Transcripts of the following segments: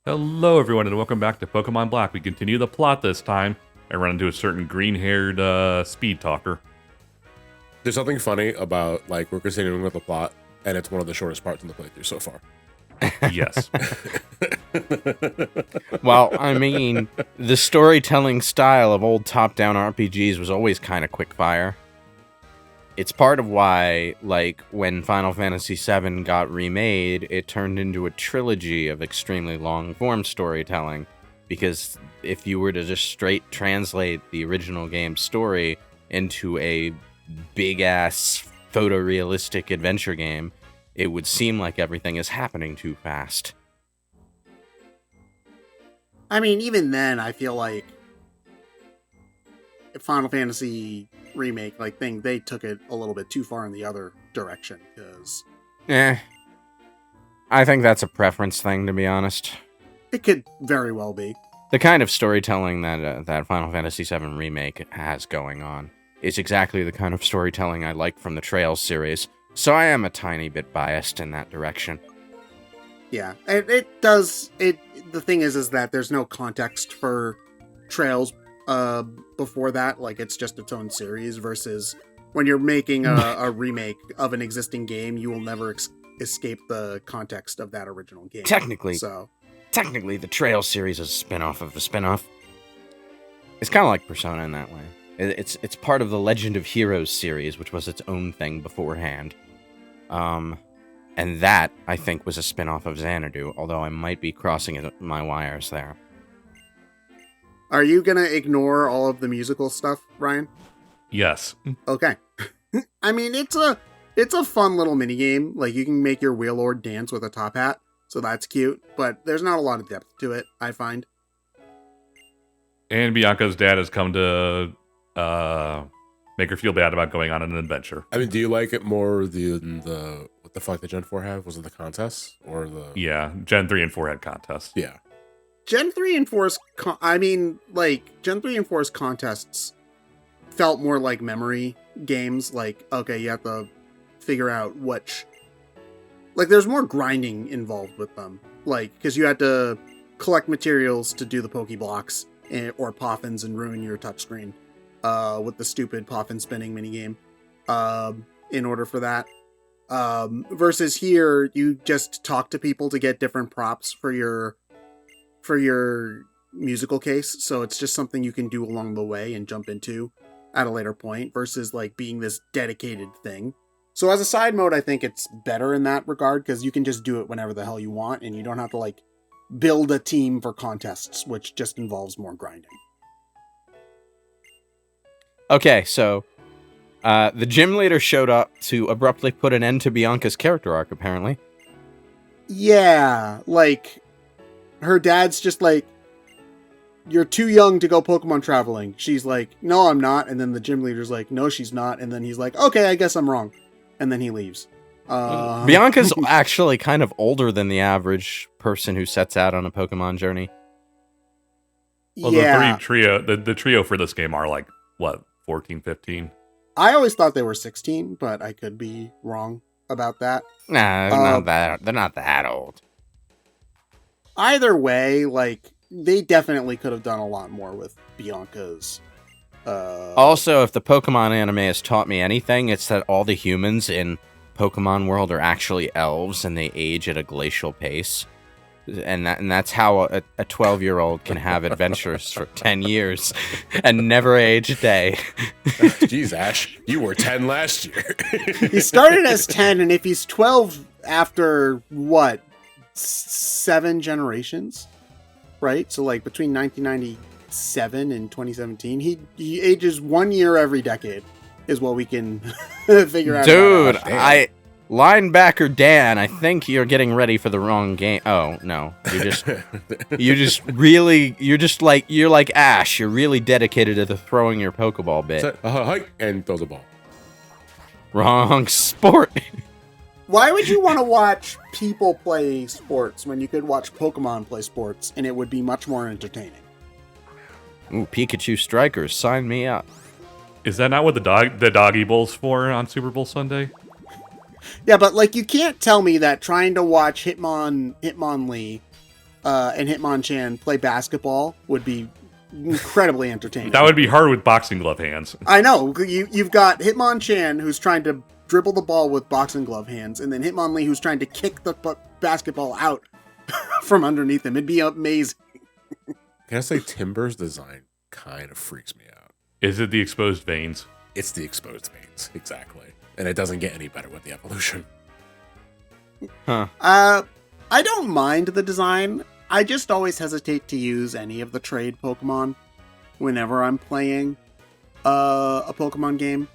Hello, everyone, and welcome back to Pokemon Black. We continue the plot this time and run into a certain green-haired speed talker. There's something funny about, we're continuing with the plot, and it's one of the shortest parts in the playthrough so far. Yes. Well, I mean, the storytelling style of old top-down RPGs was always kind of quick-fire. It's part of why, when Final Fantasy VII got remade, it turned into a trilogy of extremely long-form storytelling. Because if you were to just straight translate the original game's story into a big-ass photorealistic adventure game, it would seem like everything is happening too fast. I mean, even then, I feel like Final Fantasy remake, they took it a little bit too far in the other direction, because... I think that's a preference thing, to be honest. It could very well be. The kind of storytelling that Final Fantasy VII Remake has going on is exactly the kind of storytelling I like from the Trails series, so I am a tiny bit biased in that direction. Yeah, it does... The thing is that there's no context for Trails before that. It's just its own series, versus when you're making a remake of an existing game, you will never escape the context of that original game. Technically, the Trails series is a spin-off of the spin-off. It's kind of like Persona in that way. It's part of the Legend of Heroes series, which was its own thing beforehand. And that, I think, was a spin-off of Xanadu, although I might be crossing my wires there. Are you gonna ignore all of the musical stuff, Ryan? Yes. Okay. I mean, it's a fun little minigame. You can make your Wheelord dance with a top hat, so that's cute, but there's not a lot of depth to it, I find. And Bianca's dad has come to make her feel bad about going on an adventure. I mean, do you like it more than the what the fuck did Gen 4 have? Was it the contests or the... Yeah, Gen 3 and 4 had contests. Yeah. Gen 3 and 4's... Gen 3 and 4's contests felt more like memory games. Okay, you have to figure out which... there's more grinding involved with them. Because you had to collect materials to do the Pokeblocks or Poffins and ruin your touchscreen with the stupid Poffin spinning minigame in order for that. Versus here, you just talk to people to get different props for your musical case, so it's just something you can do along the way and jump into at a later point, versus being this dedicated thing. So as a side mode, I think it's better in that regard, because you can just do it whenever the hell you want, and you don't have to build a team for contests, which just involves more grinding. Okay, so the gym leader showed up to abruptly put an end to Bianca's character arc, apparently. Yeah, her dad's just you're too young to go Pokemon traveling. She's like, no, I'm not. And then the gym leader's like, no, she's not. And then he's like, okay, I guess I'm wrong. And then he leaves. Bianca's actually kind of older than the average person who sets out on a Pokemon journey. Well, yeah. the trio for this game are 14, 15? I always thought they were 16, but I could be wrong about that. Nah, they're not that old. Either way, they definitely could have done a lot more with Bianca's. Also, if the Pokemon anime has taught me anything, it's that all the humans in Pokemon world are actually elves, and they age at a glacial pace. And that's how a 12-year-old can have adventures for 10 years and never age a day. Jeez, Ash, you were 10 last year. He started as 10, and if he's 12 after, 7 generations? Right? So, between 1997 and 2017, he ages 1 year every decade, is what we can figure out. Dude, Linebacker Dan, I think you're getting ready for the wrong game. Oh, no. You're like Ash. You're really dedicated to the throwing your Pokeball bit. And throws a ball. Wrong sport. Why would you want to watch people play sports when you could watch Pokemon play sports and it would be much more entertaining? Ooh, Pikachu Strikers, sign me up. Is that not what the Doggy Bowl's for on Super Bowl Sunday? Yeah, but you can't tell me that trying to watch Hitmonlee and Hitmonchan play basketball would be incredibly entertaining. That would be hard with boxing glove hands. I know. You've got Hitmonchan who's trying to dribble the ball with boxing glove hands, and then Hitmonlee who's trying to kick the basketball out from underneath him. It'd be amazing. Can I say Timber's design kind of freaks me out? Is it the exposed veins? It's the exposed veins, exactly. And it doesn't get any better with the evolution. Huh. I don't mind the design. I just always hesitate to use any of the trade Pokemon whenever I'm playing a Pokemon game.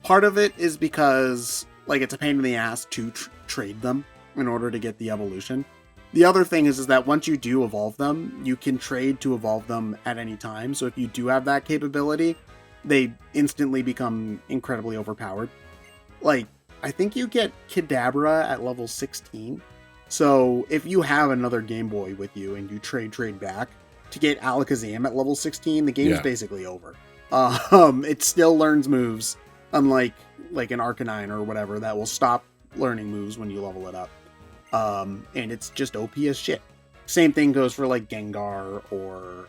Part of it is because like it's a pain in the ass to trade them in order to get the evolution. The other thing is that once you do evolve them, you can trade to evolve them at any time. So if you do have that capability, they instantly become incredibly overpowered. Like, I think you get Kadabra at level 16. So if you have another Game Boy with you and you trade back to get Alakazam at level 16, the game's basically over. It still learns moves, unlike like an Arcanine or whatever that will stop learning moves when you level it up. And it's just OP as shit. Same thing goes for like Gengar or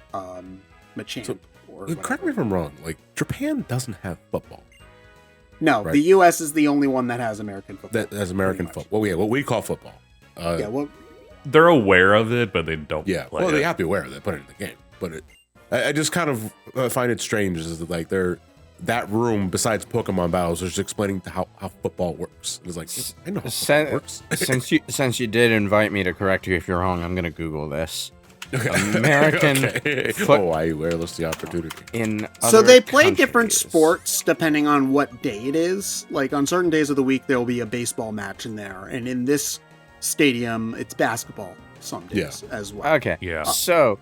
Machamp. So, or correct me if I'm wrong. Like Japan doesn't have football. No, right? The U.S. is the only one that has American football. That has American football. Well, yeah, what we call football. They're aware of it, but they don't. Yeah, play well, it. they have to be aware of it. Put it in the game, but I just kind of find it strange is that like that room besides Pokemon battles is just explaining how football works. It's like I know how football works. since you did invite me to correct you if you're wrong, I'm gonna Google this. American I let's the opportunity. So they play countries. different sports depending on what day it is. Like on certain days of the week, there will be a baseball match in there, and in this stadium, it's basketball some days as well. Okay. Yeah. So,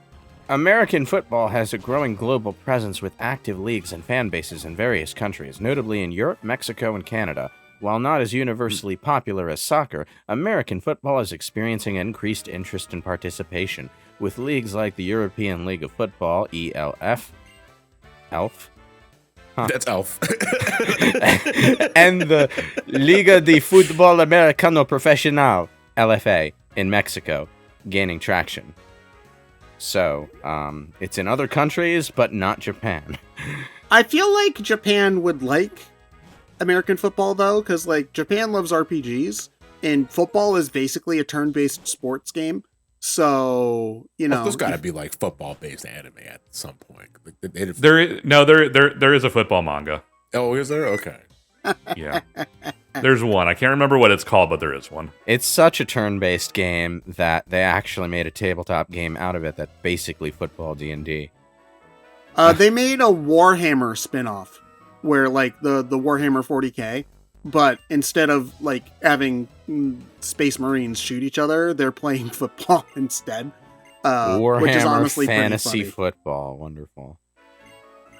American football has a growing global presence with active leagues and fan bases in various countries, notably in Europe, Mexico, and Canada. While not as universally popular as soccer, American football is experiencing increased interest and participation, with leagues like the European League of Football, ELF, ELF, That's Elf. and the Liga de Fútbol Americano Profesional, LFA, in Mexico, gaining traction. So, it's in other countries, but not Japan. I feel like Japan would like American football, though, because like Japan loves RPGs, and football is basically a turn-based sports game. So, you know, There's got to be like football-based anime at some point. Like, There is a football manga. Oh, is there? Okay. Yeah. There's one. I can't remember what it's called, but there is one. It's such a turn-based game that they actually made a tabletop game out of it that's basically football D&D. They made a Warhammer spin-off where like the Warhammer 40K, but instead of like having Space Marines shoot each other, they're playing football instead. Warhammer which is honestly Fantasy pretty funny. Football. Wonderful.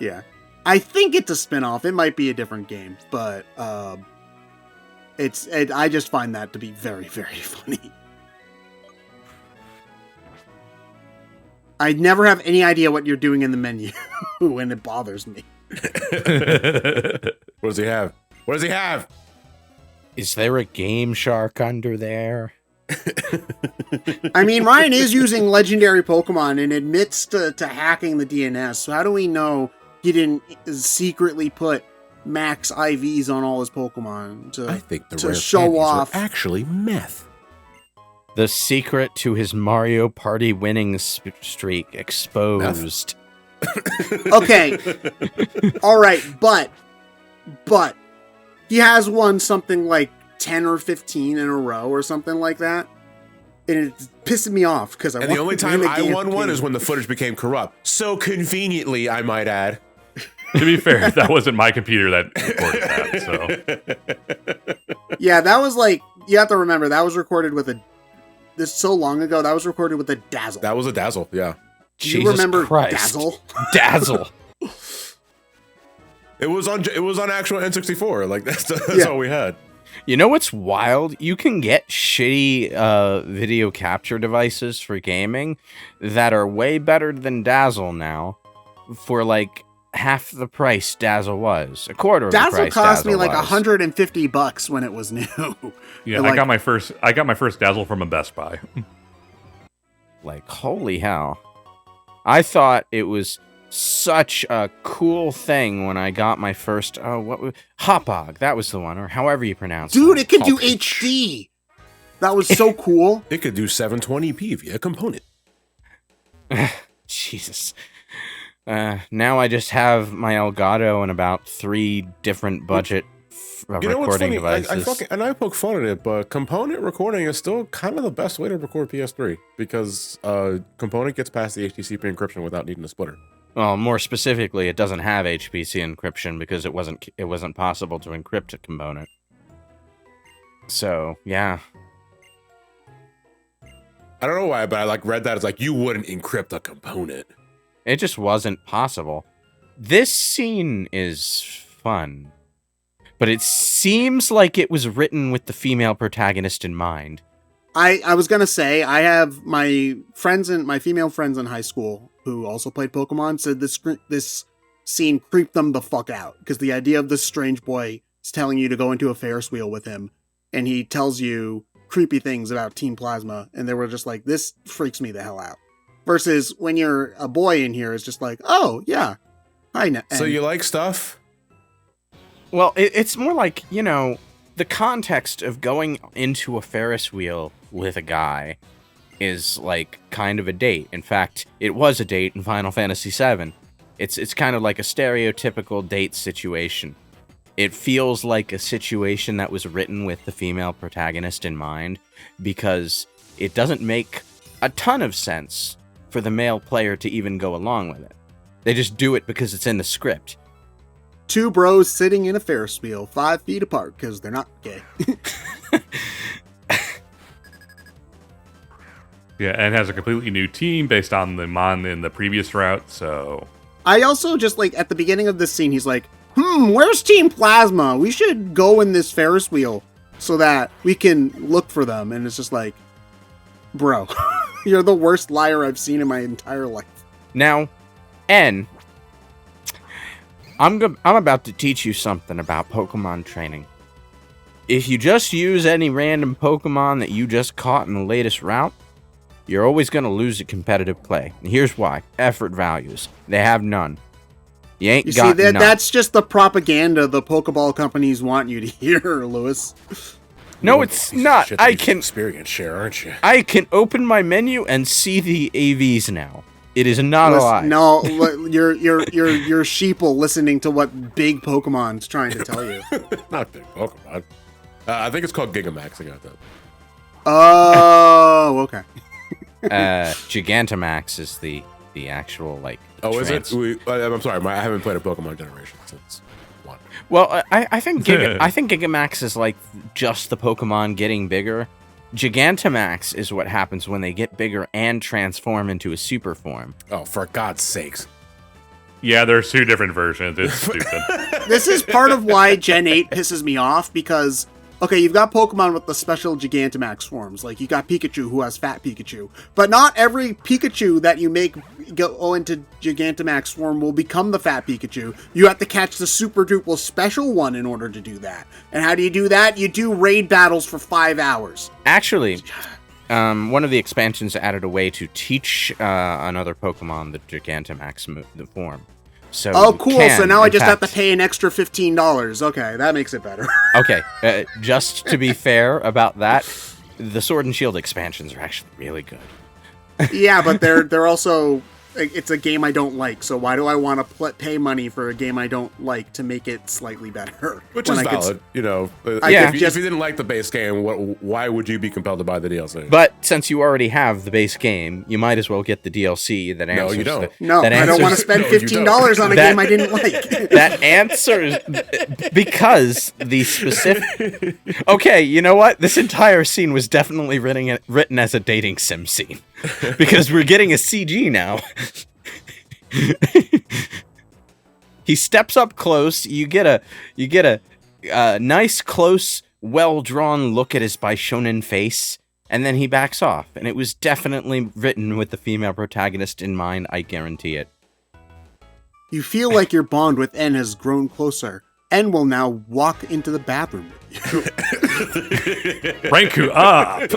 Yeah. I think it's a spin-off. It might be a different game, but I just find that to be very, very funny. I never have any idea what you're doing in the menu, and it bothers me. What does he have? What does he have? Is there a Game Shark under there? I mean, Ryan is using legendary Pokemon and admits to hacking the DNS, so how do we know he didn't secretly put max IVs on all his Pokemon I think the to rare show candies are off? actually meth. The secret to his Mario Party winning streak exposed. Okay. All right, but he has won something like 10 or 15 in a row or something like that. And it's pissing me off because And the only time I won one is when the footage became corrupt. So conveniently, I might add. To be fair, that wasn't my computer that recorded that, so. Yeah, that was like, you have to remember, that was recorded with this so long ago, that was recorded with a Dazzle. That was a Dazzle, yeah. Do you Jesus remember Christ. Dazzle? Dazzle. It was on actual N64. Like that's all we had. You know what's wild? You can get shitty video capture devices for gaming that are way better than Dazzle now for like half the price Dazzle was. A quarter of the Dazzle price cost Dazzle me like was. $150 when it was new. Yeah, And, like, I got my first Dazzle from a Best Buy. Like, holy hell. I thought it was such a cool thing when I got my first, Hopog, that was the one, or however you pronounce it. Dude, it can do HD. That was so cool. It could do 720p via component. Jesus. Now I just have my Elgato and about 3 different budget recording devices. I poke fun at it, but component recording is still kind of the best way to record PS3 because component gets past the HTTP encryption without needing a splitter. Well, more specifically, it doesn't have HPC encryption because it wasn't possible to encrypt a component. So, yeah. I don't know why, but I read that. It's like, you wouldn't encrypt a component. It just wasn't possible. This scene is fun, but it seems like it was written with the female protagonist in mind. I was gonna say, I have my female friends in high school who also played Pokemon said this scene creeped them the fuck out because the idea of this strange boy is telling you to go into a Ferris wheel with him, and he tells you creepy things about Team Plasma, and they were just like, this freaks me the hell out. Versus when you're a boy in here, it's just like, oh, yeah. Hi, so you like stuff? Well, it's more like, the context of going into a Ferris wheel with a guy is like kind of a date. In fact, it was a date in Final Fantasy VII. It's kind of like a stereotypical date situation. It feels like a situation that was written with the female protagonist in mind because it doesn't make a ton of sense for the male player to even go along with it. They just do it because it's in the script. 2 bros sitting in a Ferris wheel 5 feet apart because they're not gay. Yeah, and has a completely new team based on the Mon in the previous route, so... I also just, at the beginning of this scene, he's like, where's Team Plasma? We should go in this Ferris wheel so that we can look for them. And it's just like, bro, you're the worst liar I've seen in my entire life. Now, N, I'm about to teach you something about Pokemon training. If you just use any random Pokemon that you just caught in the latest route, you're always going to lose at competitive play. And here's why. Effort values. They have none. You see, that's just the propaganda the Pokeball companies want you to hear, Lewis. No, it's not. I can experience share, aren't you? I can open my menu and see the AVs now. It is not a lie. No, you're sheeple listening to what Big Pokemon's trying to tell you. Not Big Pokemon. I think it's called Gigamax. I got that. Oh, okay. Gigantamax is the actual Oh, is it? I'm sorry, I haven't played a Pokemon generation since 1. Well, I think Gigamax is like just the Pokemon getting bigger. Gigantamax is what happens when they get bigger and transform into a super form. Oh, for God's sakes! Yeah, there's 2 different versions. It's stupid. This is part of why Gen 8 pisses me off because, okay, you've got Pokemon with the special Gigantamax forms. Like, you got Pikachu who has Fat Pikachu. But not every Pikachu that you make go into Gigantamax form will become the Fat Pikachu. You have to catch the Super Duper special one in order to do that. And how do you do that? You do raid battles for 5 hours. Actually, one of the expansions added a way to teach another Pokemon the Gigantamax the form. So cool. So now I just have to pay an extra $15. Okay, that makes it better. Okay, just to be fair about that, the Sword and Shield expansions are actually really good. Yeah, but they're also... It's a game I don't like, so why do I want to pay money for a game I don't like to make it slightly better? Which is valid, If you didn't like the base game, why would you be compelled to buy the DLC? But since you already have the base game, you might as well get the DLC that answers... No, you don't. I don't want to spend $15 on a game I didn't like. That answers... Because the specific... Okay, you know what? This entire scene was definitely written as a dating sim scene. Because we're getting a CG now. He steps up close. You get a nice, close, well-drawn look at his Bishonen face, and then he backs off. And it was definitely written with the female protagonist in mind, I guarantee it. You feel like your bond with N has grown closer. N will now walk into the bathroom with you. Rank you up!